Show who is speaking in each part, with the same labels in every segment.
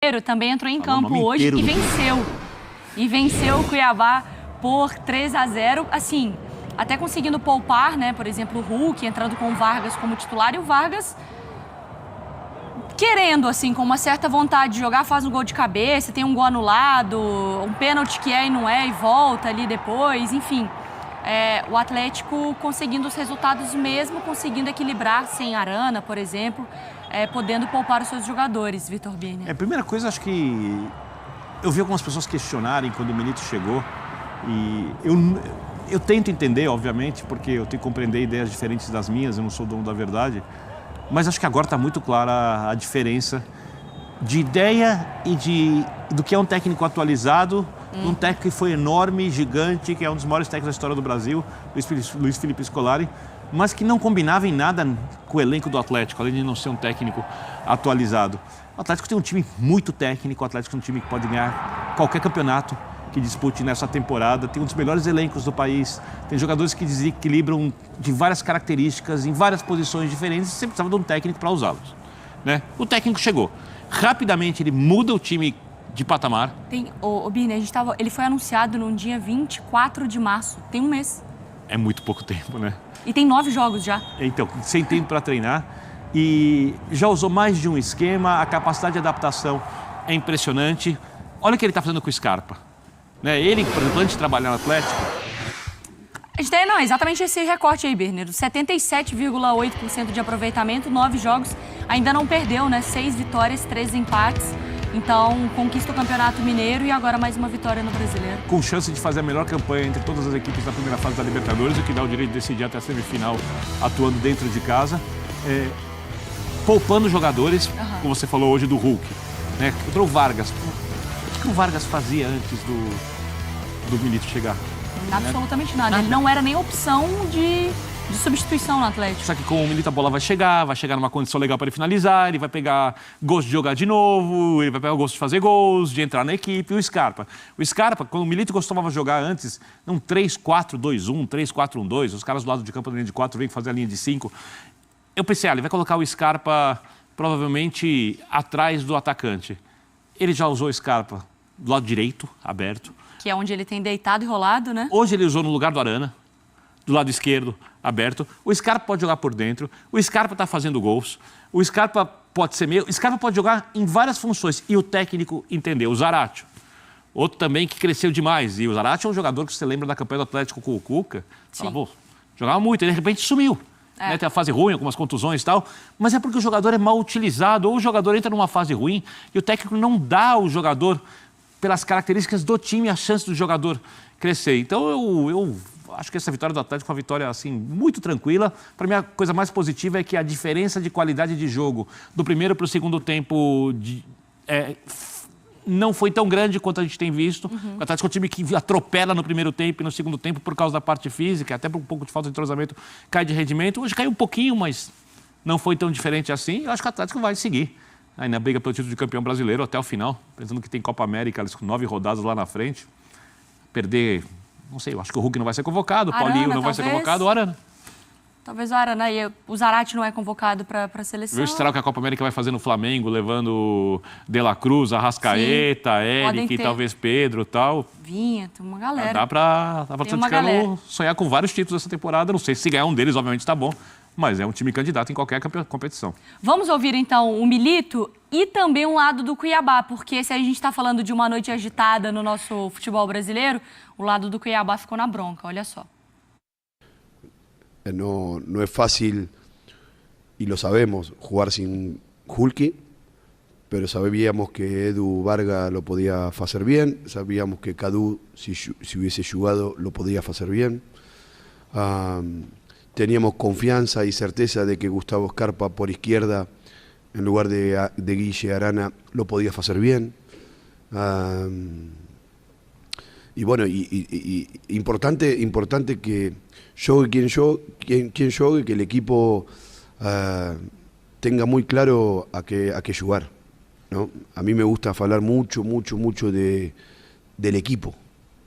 Speaker 1: Mineiro também entrou em campo hoje e venceu. E venceu o Cuiabá por 3-0, assim, até conseguindo poupar, né, por exemplo, o Hulk, entrando com o Vargas como titular, e o Vargas querendo, assim, com uma certa vontade de jogar, faz um gol de cabeça, tem um gol anulado, um pênalti que é e não é e volta ali depois, enfim. O Atlético conseguindo os resultados mesmo, conseguindo equilibrar sem Arana, por exemplo, podendo poupar os seus jogadores, Vitor Birner.
Speaker 2: Primeira coisa, acho que eu vi algumas pessoas questionarem quando o Milito chegou e eu tento entender, obviamente, porque eu tenho que compreender ideias diferentes das minhas, eu não sou dono da verdade, mas acho que agora está muito clara a diferença de ideia e do que é um técnico atualizado, um técnico que foi enorme, gigante, que é um dos maiores técnicos da história do Brasil, Luiz Felipe Scolari, mas que não combinava em nada com o elenco do Atlético, além de não ser um técnico atualizado. O Atlético tem um time muito técnico, o Atlético é um time que pode ganhar qualquer campeonato que dispute nessa temporada, tem um dos melhores elencos do país, tem jogadores que desequilibram de várias características, em várias posições diferentes, e você precisava de um técnico para usá-los, né? O técnico chegou, rapidamente ele muda o time de patamar.
Speaker 1: O Birner, ele foi anunciado no dia 24 de março, tem um mês.
Speaker 2: É muito pouco tempo, né?
Speaker 1: E tem 9 jogos já.
Speaker 2: Então, sem tempo para treinar, e já usou mais de um esquema, a capacidade de adaptação é impressionante. Olha o que ele está fazendo com o Scarpa. Né? Ele, por exemplo, antes de trabalhar no Atlético...
Speaker 1: A gente tem, não, exatamente esse recorte aí, Birner. 77,8% de aproveitamento, 9 jogos, ainda não perdeu, né? 6 vitórias, 3 empates. Então, conquista o Campeonato Mineiro e agora mais uma vitória no Brasileiro.
Speaker 2: Com chance de fazer a melhor campanha entre todas as equipes da primeira fase da Libertadores, o que dá o direito de decidir até a semifinal atuando dentro de casa. Poupando jogadores, como você falou hoje do Hulk. Né? Entrou o Vargas. O que o Vargas fazia antes do Milito chegar?
Speaker 1: Absolutamente nada. Ele não era nem opção de substituição no Atlético.
Speaker 2: Só que com o Milito a bola vai chegar numa condição legal para ele finalizar, ele vai pegar gosto de jogar de novo, ele vai pegar o gosto de fazer gols, de entrar na equipe. O Scarpa, quando o Milito costumava jogar antes, um 3-4-2-1, 3-4-1-2, os caras do lado de campo da linha de 4 vêm fazer a linha de 5. Eu pensei, ele vai colocar o Scarpa provavelmente atrás do atacante. Ele já usou o Scarpa do lado direito, aberto.
Speaker 1: Que é onde ele tem deitado e rolado, né?
Speaker 2: Hoje ele usou no lugar do Arana, do lado esquerdo, aberto. O Scarpa pode jogar por dentro. O Scarpa está fazendo gols. O Scarpa pode ser meio... O Scarpa pode jogar em várias funções. E o técnico entendeu. O Zaratio, outro também que cresceu demais. E o Zaratio é um jogador que você lembra da campanha do Atlético com o Cuca. Falava, jogava muito. E de repente sumiu. Né? Tem a fase ruim, algumas contusões e tal. Mas é porque o jogador é mal utilizado. Ou o jogador entra numa fase ruim e o técnico não dá ao jogador, pelas características do time, a chance do jogador crescer. Então eu acho que essa vitória do Atlético é uma vitória assim, muito tranquila. Para mim, a coisa mais positiva é que a diferença de qualidade de jogo do primeiro para o segundo tempo não foi tão grande quanto a gente tem visto. O Atlético é um time que atropela no primeiro tempo e no segundo tempo por causa da parte física, até por um pouco de falta de entrosamento, cai de rendimento. Hoje caiu um pouquinho, mas não foi tão diferente assim. Eu acho que o Atlético vai seguir aí na briga pelo título de campeão brasileiro até o final, pensando que tem Copa América, com 9 rodadas lá na frente. Perder, não sei, eu acho que o Hulk não vai ser convocado, o Paulinho não vai ser convocado, o Arana.
Speaker 1: Talvez o Arana, e o Zarate não é convocado para a seleção.
Speaker 2: Será que a Copa América vai fazer no Flamengo, levando De La Cruz, Arrascaeta, Eric, talvez Pedro e tal?
Speaker 1: Vinha, tem uma galera.
Speaker 2: Dá para o Atlético sonhar com vários títulos essa temporada, não sei se ganhar um deles, obviamente está bom. Mas é um time candidato em qualquer competição. Vamos
Speaker 1: ouvir, então, o Milito e também um lado do Cuiabá, porque se a gente está falando de uma noite agitada no nosso futebol brasileiro, o lado do Cuiabá ficou na bronca, olha só.
Speaker 3: No es fácil, y lo sabemos, jugar sin Hulk, pero sabíamos que Edu Vargas lo podía hacer bien, sabíamos que Cadu, si hubiese jugado, lo podía hacer bien. Teníamos confianza y certeza de que Gustavo Scarpa por izquierda, en lugar de Guille Arana, lo podía hacer bien. Y bueno, importante que juegue quien juegue, que el equipo tenga muy claro a qué jugar, ¿no? A mí me gusta hablar mucho del equipo,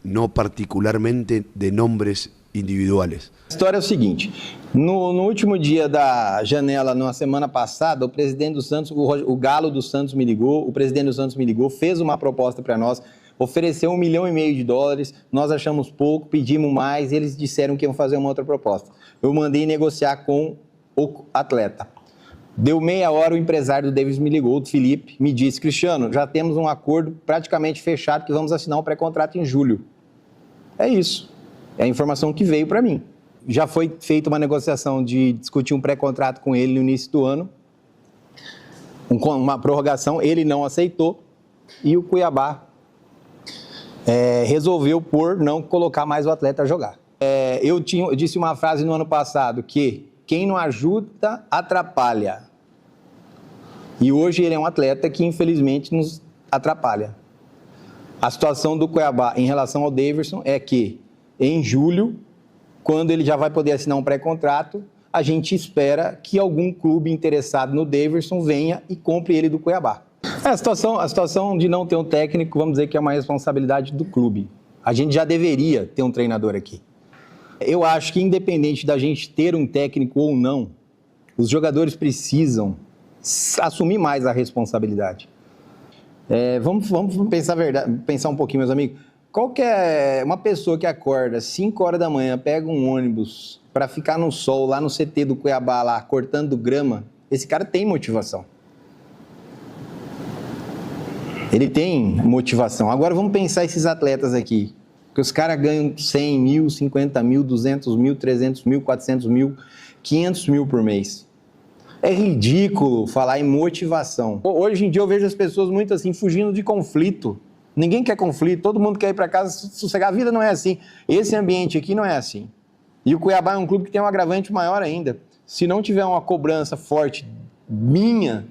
Speaker 3: no particularmente de nombres individuales.
Speaker 4: A história é o seguinte, no último dia da janela, na semana passada, o presidente do Santos, o Galo do Santos me ligou, o presidente do Santos me ligou, fez uma proposta para nós, ofereceu $1,5 milhão, nós achamos pouco, pedimos mais, eles disseram que iam fazer uma outra proposta. Eu mandei negociar com o atleta. Deu meia hora, o empresário do Davis me ligou, o Felipe, me disse, Cristiano, já temos um acordo praticamente fechado que vamos assinar um pré-contrato em julho. É isso, é a informação que veio para mim. Já foi feita uma negociação de discutir um pré-contrato com ele no início do ano, uma prorrogação, ele não aceitou e o Cuiabá resolveu por não colocar mais o atleta a jogar. Eu disse uma frase no ano passado que quem não ajuda, atrapalha. E hoje ele é um atleta que, infelizmente, nos atrapalha. A situação do Cuiabá em relação ao Daverson é que, em julho, quando ele já vai poder assinar um pré-contrato, a gente espera que algum clube interessado no Daverson venha e compre ele do Cuiabá. A situação de não ter um técnico, vamos dizer que é uma responsabilidade do clube. A gente já deveria ter um treinador aqui. Eu acho que, independente da gente ter um técnico ou não, os jogadores precisam assumir mais a responsabilidade. Vamos pensar um pouquinho, meus amigos. Qual que é uma pessoa que acorda 5 horas da manhã, pega um ônibus para ficar no sol, lá no CT do Cuiabá, lá, cortando grama? Esse cara tem motivação. Ele tem motivação. Agora vamos pensar esses atletas aqui. Que os caras ganham 100 mil, 50 mil, 200 mil, 300 mil, 400 mil, 500 mil por mês. É ridículo falar em motivação. Hoje em dia eu vejo as pessoas muito assim, fugindo de conflito. Ninguém quer conflito, todo mundo quer ir para casa sossegar. A vida não é assim. Esse ambiente aqui não é assim. E o Cuiabá é um clube que tem um agravante maior ainda. Se não tiver uma cobrança forte minha,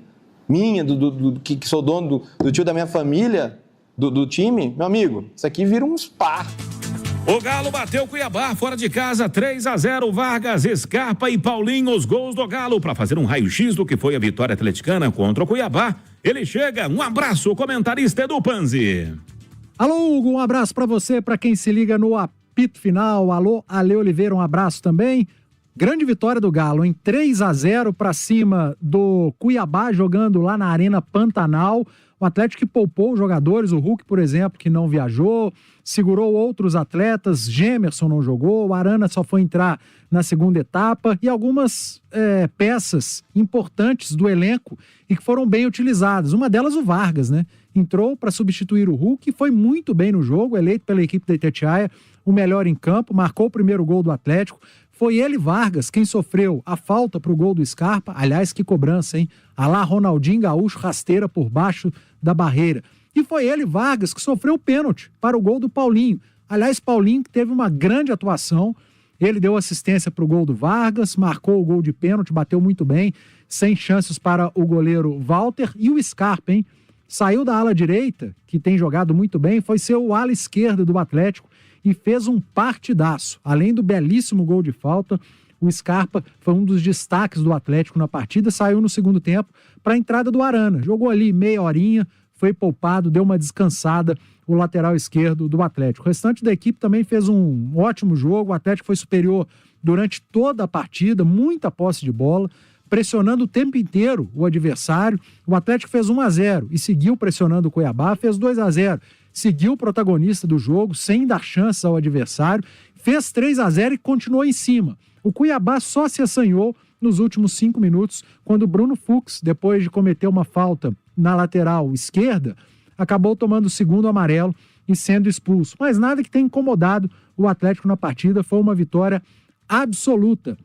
Speaker 4: que sou dono do tio da minha família, do time, meu amigo, isso aqui vira um spa.
Speaker 5: O Galo bateu o Cuiabá fora de casa, 3-0, Vargas, Scarpa e Paulinho, os gols do Galo, para fazer um raio-x do que foi a vitória atleticana contra o Cuiabá. Ele chega, um abraço, o comentarista Edu Panzi.
Speaker 6: Alô, Hugo, um abraço para você, para quem se liga no apito final. Alô, Ale Oliveira, um abraço também. Grande vitória do Galo, em 3-0 para cima do Cuiabá, jogando lá na Arena Pantanal. O Atlético que poupou os jogadores, o Hulk, por exemplo, que não viajou, segurou outros atletas, Gemerson não jogou, o Arana só foi entrar na segunda etapa e algumas peças importantes do elenco e que foram bem utilizadas. Uma delas o Vargas, né? Entrou para substituir o Hulk e foi muito bem no jogo, eleito pela equipe da Itatiaia, o melhor em campo, marcou o primeiro gol do Atlético. Foi ele, Vargas, quem sofreu a falta para o gol do Scarpa. Aliás, que cobrança, hein? Alá Ronaldinho Gaúcho, rasteira por baixo da barreira. E foi ele, Vargas, que sofreu o pênalti para o gol do Paulinho. Aliás, Paulinho que teve uma grande atuação. Ele deu assistência para o gol do Vargas, marcou o gol de pênalti, bateu muito bem, sem chances para o goleiro Walter. E o Scarpa, hein? Saiu da ala direita, que tem jogado muito bem, foi ser o ala esquerda do Atlético e fez um partidaço. Além do belíssimo gol de falta, o Scarpa foi um dos destaques do Atlético na partida, saiu no segundo tempo para a entrada do Arana. Jogou ali meia horinha, foi poupado, deu uma descansada o lateral esquerdo do Atlético. O restante da equipe também fez um ótimo jogo, o Atlético foi superior durante toda a partida, muita posse de bola, pressionando o tempo inteiro o adversário. O Atlético fez 1-0 e seguiu pressionando o Cuiabá, fez 2-0. Seguiu o protagonista do jogo, sem dar chances ao adversário, fez 3-0 e continuou em cima. O Cuiabá só se assanhou nos últimos 5 minutos, quando o Bruno Fux, depois de cometer uma falta na lateral esquerda, acabou tomando o segundo amarelo e sendo expulso. Mas nada que tenha incomodado o Atlético na partida, foi uma vitória absoluta.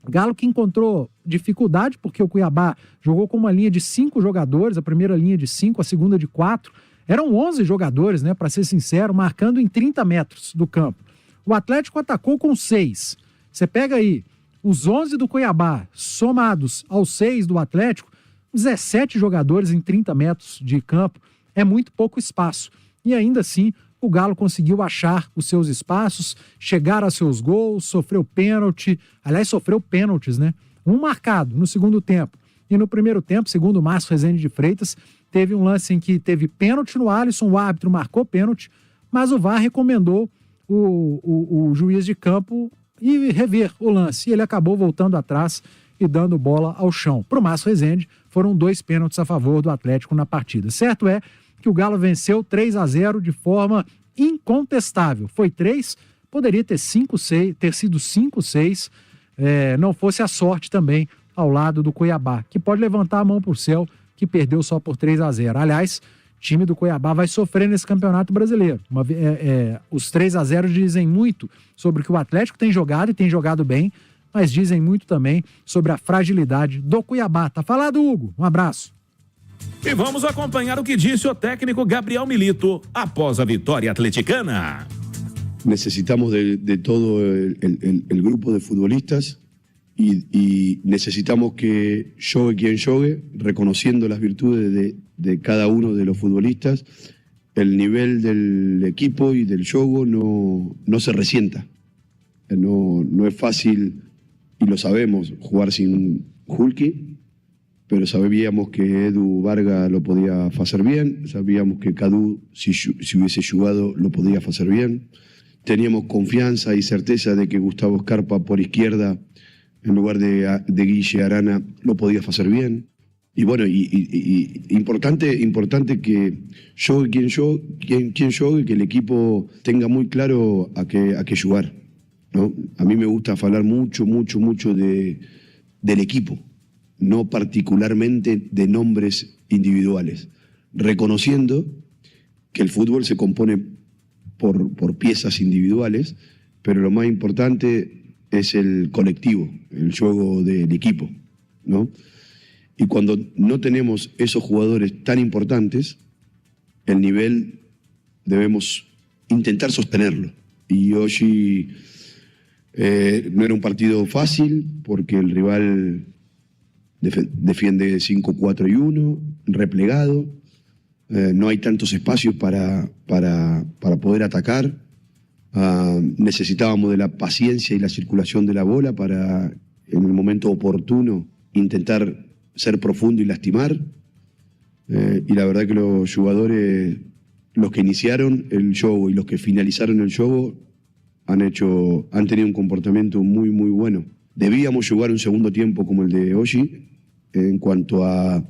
Speaker 6: Galo que encontrou dificuldade, porque o Cuiabá jogou com uma linha de 5 jogadores, a primeira linha de 5, a segunda de 4, eram 11 jogadores, né, para ser sincero, marcando em 30 metros do campo. O Atlético atacou com 6. Você pega aí os 11 do Cuiabá, somados aos 6 do Atlético, 17 jogadores em 30 metros de campo, é muito pouco espaço. E ainda assim, o Galo conseguiu achar os seus espaços, chegar a seus gols, sofreu pênalti, aliás, sofreu pênaltis, né? Um marcado no segundo tempo. E no primeiro tempo, segundo o Márcio Rezende de Freitas, teve um lance em que teve pênalti no Alisson, o árbitro marcou pênalti, mas o VAR recomendou o juiz de campo e rever o lance. E ele acabou voltando atrás e dando bola ao chão. Para o Márcio Rezende, foram 2 pênaltis a favor do Atlético na partida. Certo é que o Galo venceu 3-0 de forma incontestável. Foi 3, poderia ter sido 5-6, não fosse a sorte também ao lado do Cuiabá, que pode levantar a mão para o céu, que perdeu só por 3-0. Aliás, o time do Cuiabá vai sofrer nesse Campeonato Brasileiro. Os 3-0 dizem muito sobre o que o Atlético tem jogado e tem jogado bem, mas dizem muito também sobre a fragilidade do Cuiabá. Tá falado, Hugo? Um abraço.
Speaker 5: E vamos acompanhar o que disse o técnico Gabriel Milito após a vitória atleticana.
Speaker 3: Necesitamos de todo el grupo de futbolistas y necesitamos que juegue quien juegue, reconociendo las virtudes de cada uno de los futbolistas. El nivel del equipo y del juego no se resienta. No es fácil, y lo sabemos, jugar sin Hulki, pero sabíamos que Edu Vargas lo podía hacer bien, sabíamos que Cadu, si hubiese jugado, lo podía hacer bien. Teníamos confianza y certeza de que Gustavo Scarpa por izquierda, en lugar de Guille Arana, lo podía hacer bien. Y bueno, importante que juegue quien juegue, que el equipo tenga muy claro a qué jugar, ¿no? A mí me gusta hablar mucho del equipo, no particularmente de nombres individuales, reconociendo que el fútbol se compone por piezas individuales, pero lo más importante es el colectivo, el juego del equipo, ¿no? Y cuando no tenemos esos jugadores tan importantes, el nivel debemos intentar sostenerlo. Y hoy no era un partido fácil porque el rival defiende 5-4-1, replegado, no hay tantos espacios para poder atacar. Necesitábamos de la paciencia y la circulación de la bola para, en el momento oportuno, intentar ser profundo y lastimar. Y la verdad que los jugadores, los que iniciaron el juego y los que finalizaron el juego, han tenido un comportamiento muy bueno. Debíamos jugar un segundo tiempo como el de hoy, en cuanto a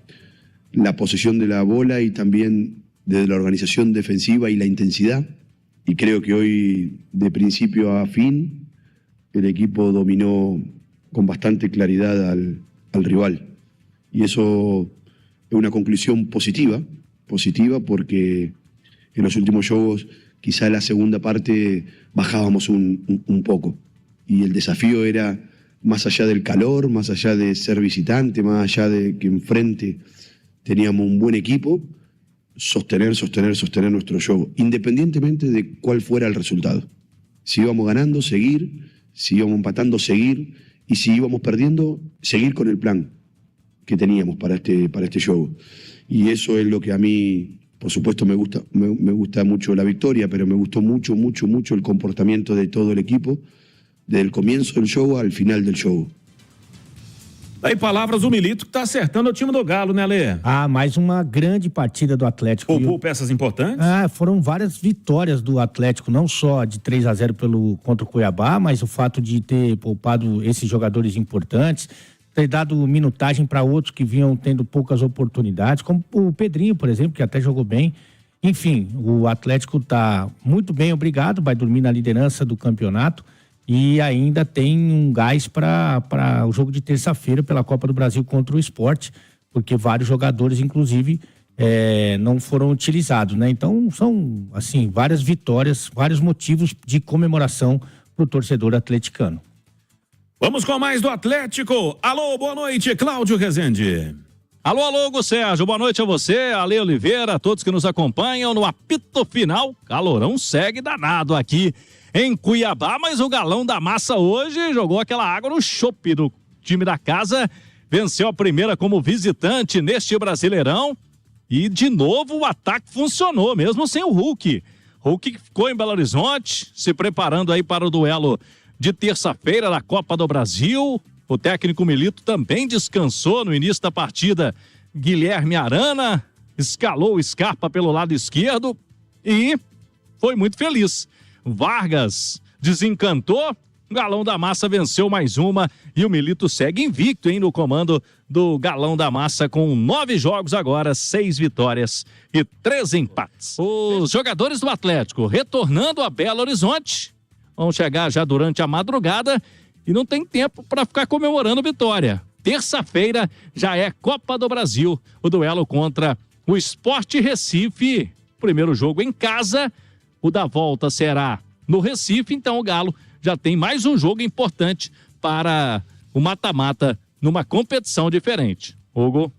Speaker 3: la posesión de la bola y también de la organización defensiva y la intensidad. Y creo que hoy, de principio a fin, el equipo dominó con bastante claridad al rival. Y eso es una conclusión positiva porque en los últimos juegos, quizá en la segunda parte, bajábamos un poco. Y el desafío era, más allá del calor, más allá de ser visitante, más allá de que enfrente teníamos un buen equipo, sostener nuestro juego, independientemente de cuál fuera el resultado. Si íbamos ganando, seguir, si íbamos empatando, seguir, y si íbamos perdiendo, seguir con el plan que teníamos para este juego. Y eso es lo que a mí, por supuesto, me gusta mucho la victoria, pero me gustó mucho el comportamiento de todo el equipo, desde el comienzo del show al final del show.
Speaker 5: Daí palavras do Milito, que tá acertando o time do Galo, né, Lê?
Speaker 7: Mais uma grande partida do Atlético.
Speaker 5: Poupou peças importantes?
Speaker 7: Foram várias vitórias do Atlético, não só de 3-0 contra o Cuiabá, mas o fato de ter poupado esses jogadores importantes, ter dado minutagem para outros que vinham tendo poucas oportunidades, como o Pedrinho, por exemplo, que até jogou bem. Enfim, o Atlético tá muito bem, obrigado, vai dormir na liderança do campeonato. E ainda tem um gás para o jogo de terça-feira pela Copa do Brasil contra o Sport, porque vários jogadores, inclusive, não foram utilizados, né? Então, são, assim, várias vitórias, vários motivos de comemoração para o torcedor atleticano.
Speaker 5: Vamos com mais do Atlético. Alô, boa noite, Cláudio Rezende.
Speaker 8: Alô, Hugo Sérgio, boa noite a você, Ale Oliveira, a todos que nos acompanham no apito final. Calorão segue danado aqui em Cuiabá, mas o Galão da Massa hoje jogou aquela água no chope do time da casa, venceu a primeira como visitante neste Brasileirão e de novo o ataque funcionou, mesmo sem o Hulk. Hulk ficou em Belo Horizonte, se preparando aí para o duelo de terça-feira da Copa do Brasil. O técnico Milito também descansou no início da partida. Guilherme Arana escalou o Scarpa pelo lado esquerdo e foi muito feliz. Vargas desencantou. O Galão da Massa venceu mais uma e o Milito segue invicto, no comando do Galão da Massa com 9 jogos agora, 6 vitórias e 3 empates. Os jogadores do Atlético retornando a Belo Horizonte vão chegar já durante a madrugada e não tem tempo para ficar comemorando vitória. Terça-feira já é Copa do Brasil, o duelo contra o Sport Recife. Primeiro jogo em casa, o da volta será no Recife, então o Galo já tem mais um jogo importante para o mata-mata numa competição diferente. Hugo.